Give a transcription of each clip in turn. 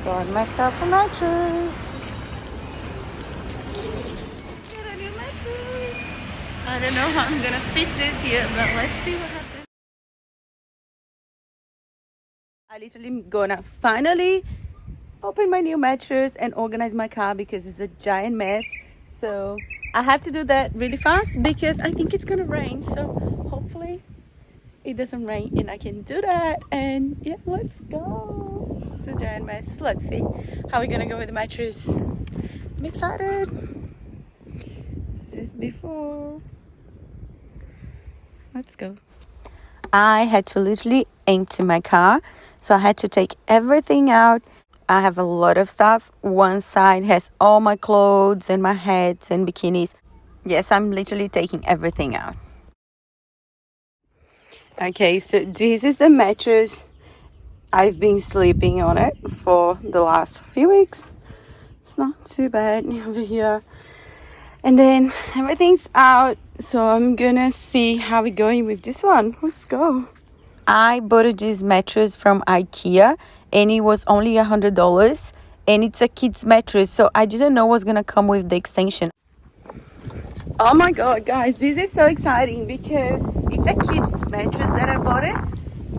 Got myself a mattress. Got a new mattress. I don't know how I'm gonna fit this here, but let's see what happens. I literally am gonna finally open my new mattress and organize my car because it's a giant mess. So I have to do that really fast because I think it's gonna rain. So hopefully it doesn't rain and I can do that. And yeah, let's go. It's a giant mess. Let's see how we're gonna go with the mattress. I'm excited. This is before. Let's go. I had to literally empty my car, so I had to take everything out. I have a lot of stuff. One side has all my clothes and my hats and bikinis. Yes, I'm literally taking everything out. Okay, so this is the mattress. I've been sleeping on it for the last few weeks. It's not too bad over here. And then everything's out, so I'm gonna see how we're going with this one. Let's go. I bought this mattress from Ikea and it was only $100 and it's a kid's mattress, so I didn't know it was gonna come with the extension. Oh my god, guys, this is so exciting because it's a kid's mattress that I bought it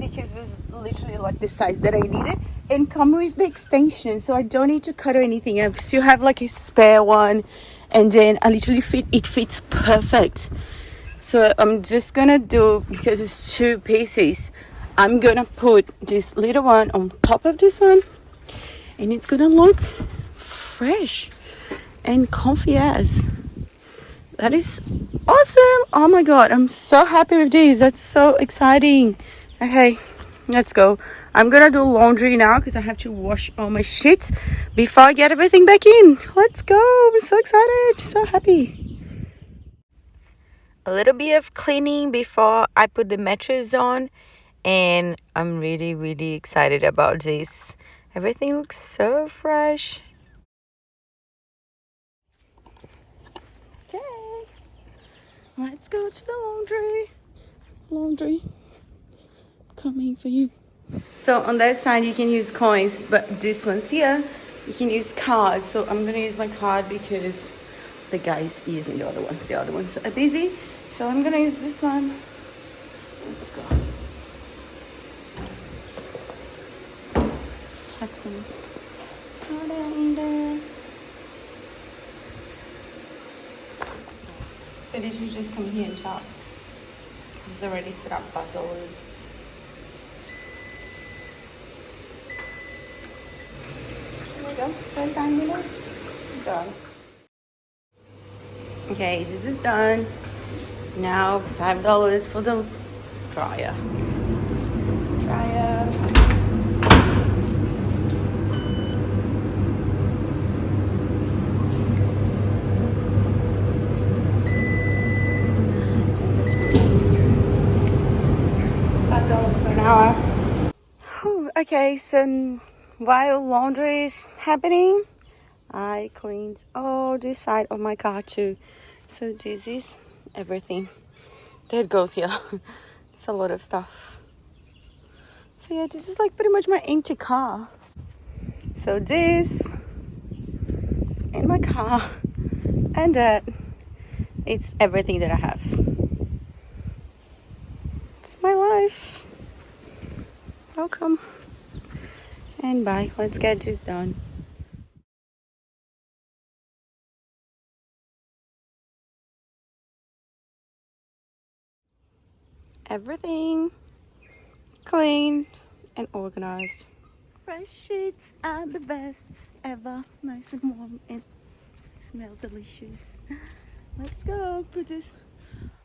because it was literally like the size that I needed and come with the extension, so I don't need to cut or anything. I still have like a spare one, and then I literally it fits perfect. So I'm just gonna do, because it's 2 pieces, I'm gonna put this little one on top of this one and it's gonna look fresh and comfy as. That is awesome. Oh my god, I'm so happy with this. That's so exciting. Okay, let's go. I'm gonna do laundry now because I have to wash all my sheets before I get everything back in. Let's go. I'm so excited, so happy. A little bit of cleaning before I put the mattress on, and I'm really excited about this. Everything looks so fresh. Okay, let's go to the laundry coming for you. So on that side you can use coins, but this one's here you can use cards. So I'm gonna use my card because the guy's using the other ones are busy. So I'm gonna use this one. Let's go. Check some powder in there. So did you just come here and shop? Because it's already set up $5. There we go. 35 minutes. Done. Okay, this is done. Now $5 for the dryer. $5 for an hour. Okay, so while laundry is happening, I cleaned all this side of my car too. So this is everything that goes here. It's a lot of stuff. So yeah, this is like pretty much my empty car. So this in my car and that, it's everything that I have. It's my life. Welcome and bye. Let's get this done. Everything cleaned and organized. Fresh sheets are the best ever. Nice and warm and smells delicious. Let's go put this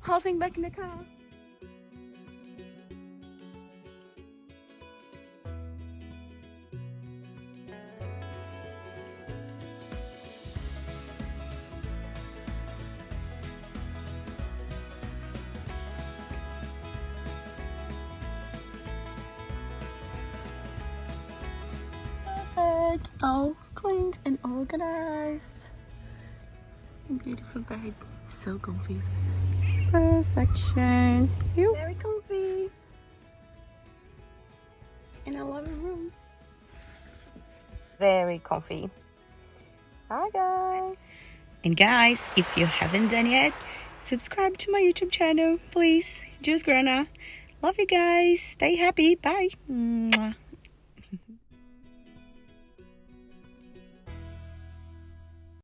whole thing back in the car. Perfect. All cleaned and organized. Beautiful bed. So comfy. Perfection. Very comfy. And I love the room. Very comfy. Bye guys. And guys, if you haven't done yet, subscribe to my YouTube channel, please. Jules Grana. Love you guys. Stay happy. Bye. Mwah.